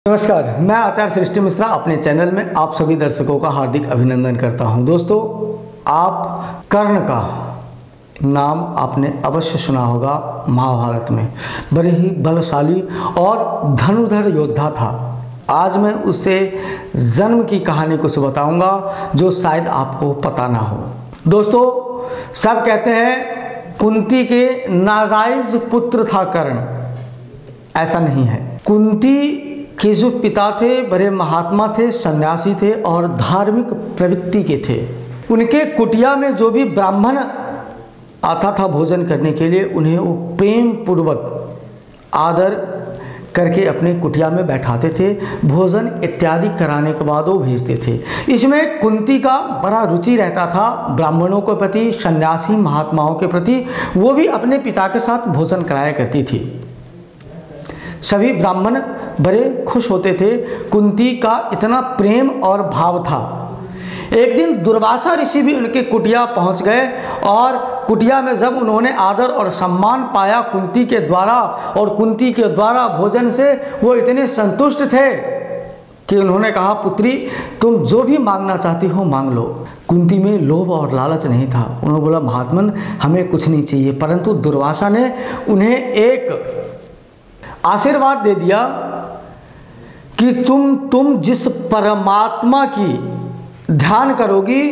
नमस्कार, मैं आचार्य सृष्टि मिश्रा अपने चैनल में आप सभी दर्शकों का हार्दिक अभिनंदन करता हूं। दोस्तों, आप कर्ण का नाम आपने अवश्य सुना होगा। महाभारत में बड़े ही बलशाली और धनुर्धर योद्धा था। आज मैं उससे जन्म की कहानी कुछ बताऊंगा जो शायद आपको पता ना हो। दोस्तों, सब कहते हैं कुंती के नाजायज पुत्र था कर्ण। ऐसा नहीं है। कुंती के जो पिता थे बड़े महात्मा थे, सन्यासी थे और धार्मिक प्रवृत्ति के थे। उनके कुटिया में जो भी ब्राह्मण आता था भोजन करने के लिए, उन्हें वो प्रेम पूर्वक आदर करके अपने कुटिया में बैठाते थे। भोजन इत्यादि कराने के बाद वो भेजते थे। इसमें कुंती का बड़ा रुचि रहता था ब्राह्मणों के प्रति, सन्यासी महात्माओं के प्रति। वो भी अपने पिता के साथ भोजन कराया करती थी। सभी ब्राह्मण बड़े खुश होते थे। कुंती का इतना प्रेम और भाव था। एक दिन दुर्वासा ऋषि भी उनके कुटिया पहुंच गए और कुटिया में जब उन्होंने आदर और सम्मान पाया कुंती के द्वारा और कुंती के द्वारा भोजन से, वो इतने संतुष्ट थे कि उन्होंने कहा, पुत्री तुम जो भी मांगना चाहती हो मांग लो। कुंती में लोभ और लालच नहीं था। उन्होंने बोला, महात्मन हमें कुछ नहीं चाहिए। परंतु दुर्वासा ने उन्हें एक आशीर्वाद दे दिया कि तुम जिस परमात्मा की ध्यान करोगी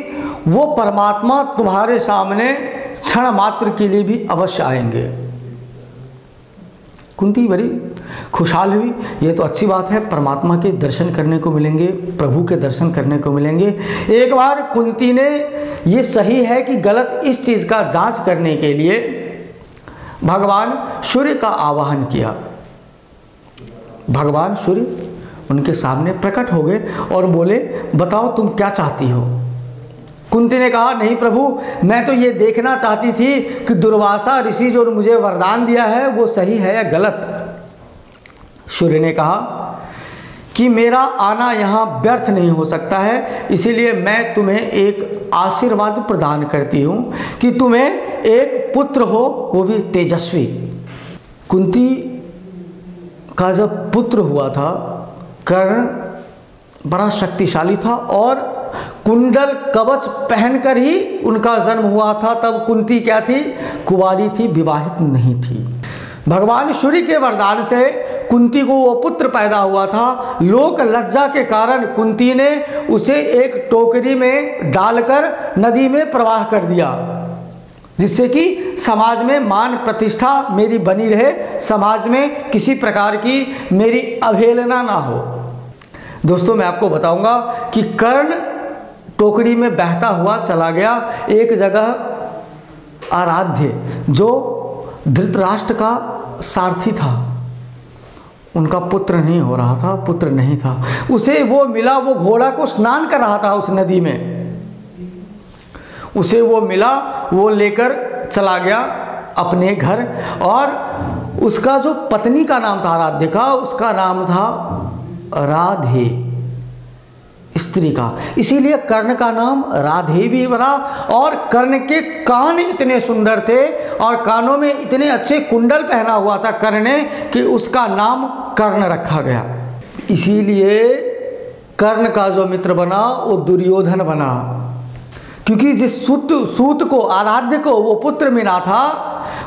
वो परमात्मा तुम्हारे सामने क्षण मात्र के लिए भी अवश्य आएंगे। कुंती बड़ी खुशहाल हुई। ये तो अच्छी बात है, परमात्मा के दर्शन करने को मिलेंगे, प्रभु के दर्शन करने को मिलेंगे। एक बार कुंती ने ये सही है कि गलत इस चीज़ का जांच करने के लिए भगवान सूर्य का आवाहन किया। भगवान सूर्य उनके सामने प्रकट हो गए और बोले, बताओ तुम क्या चाहती हो। कुंती ने कहा, नहीं प्रभु, मैं तो ये देखना चाहती थी कि दुर्वासा ऋषि जो मुझे वरदान दिया है वो सही है या गलत। सूर्य ने कहा कि मेरा आना यहाँ व्यर्थ नहीं हो सकता है, इसीलिए मैं तुम्हें एक आशीर्वाद प्रदान करती हूँ कि तुम्हें एक पुत्र हो, वो भी तेजस्वी। कुंती का जब पुत्र हुआ था, कर्ण बड़ा शक्तिशाली था और कुंडल कवच पहनकर ही उनका जन्म हुआ था। तब कुंती क्या थी? कुंवारी थी, विवाहित नहीं थी। भगवान सूर्य के वरदान से कुंती को वो पुत्र पैदा हुआ था। लोक लज्जा के कारण कुंती ने उसे एक टोकरी में डालकर नदी में प्रवाह कर दिया, जिससे कि समाज में मान प्रतिष्ठा मेरी बनी रहे, समाज में किसी प्रकार की मेरी अवहेलना ना हो। दोस्तों, मैं आपको बताऊंगा कि कर्ण टोकरी में बहता हुआ चला गया एक जगह। आराध्य जो धृतराष्ट्र का सारथी था, उनका पुत्र नहीं हो रहा था, पुत्र नहीं था, उसे वो मिला। वो घोड़ा को स्नान कर रहा था उस नदी में, उसे वो मिला, वो लेकर चला गया अपने घर। और उसका जो पत्नी का नाम था आराध्य का, उसका नाम था राधे, स्त्री का। इसीलिए कर्ण का नाम राधे भी बना। और कर्ण के कान इतने सुंदर थे और कानों में इतने अच्छे कुंडल पहना हुआ था कर्ण ने कि उसका नाम कर्ण रखा गया। इसीलिए कर्ण का जो मित्र बना वो दुर्योधन बना, क्योंकि जिस सूत को, आराध्य को वो पुत्र मिला था,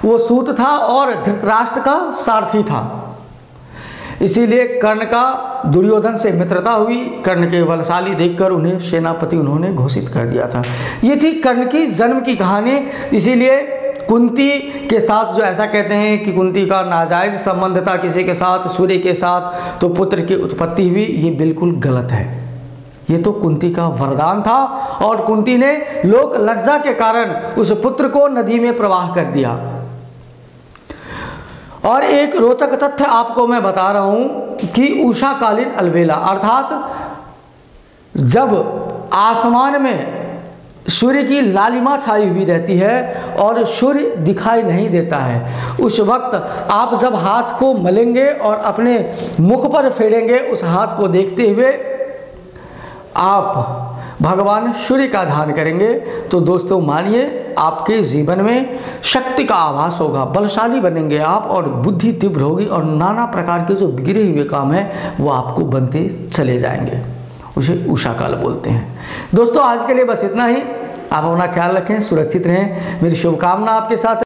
वो सूत था और धृतराष्ट्र का सारथी था। इसीलिए कर्ण का दुर्योधन से मित्रता हुई। कर्ण के बलशाली देखकर उन्हें सेनापति उन्होंने घोषित कर दिया था। ये थी कर्ण की जन्म की कहानी। इसीलिए कुंती के साथ जो ऐसा कहते हैं कि कुंती का नाजायज संबंध था किसी के साथ, सूर्य के साथ, तो पुत्र की उत्पत्ति हुई, ये बिल्कुल गलत है। ये तो कुंती का वरदान था और कुंती ने लोक लज्जा के कारण उस पुत्र को नदी में प्रवाह कर दिया। और एक रोचक तथ्य आपको मैं बता रहा हूं कि उषाकालीन अलबेला, अर्थात जब आसमान में सूर्य की लालिमा छाई हुई रहती है और सूर्य दिखाई नहीं देता है, उस वक्त आप जब हाथ को मलेंगे और अपने मुख पर फेरेंगे, उस हाथ को देखते हुए आप भगवान सूर्य का ध्यान करेंगे, तो दोस्तों मानिए आपके जीवन में शक्ति का आभास होगा, बलशाली बनेंगे आप और बुद्धि तीव्र होगी और नाना प्रकार के जो बिगड़े हुए काम हैं वो आपको बनते चले जाएंगे। उसे उषा काल बोलते हैं। दोस्तों आज के लिए बस इतना ही। आप अपना ख्याल रखें, सुरक्षित रहें। मेरी शुभकामना आपके साथ।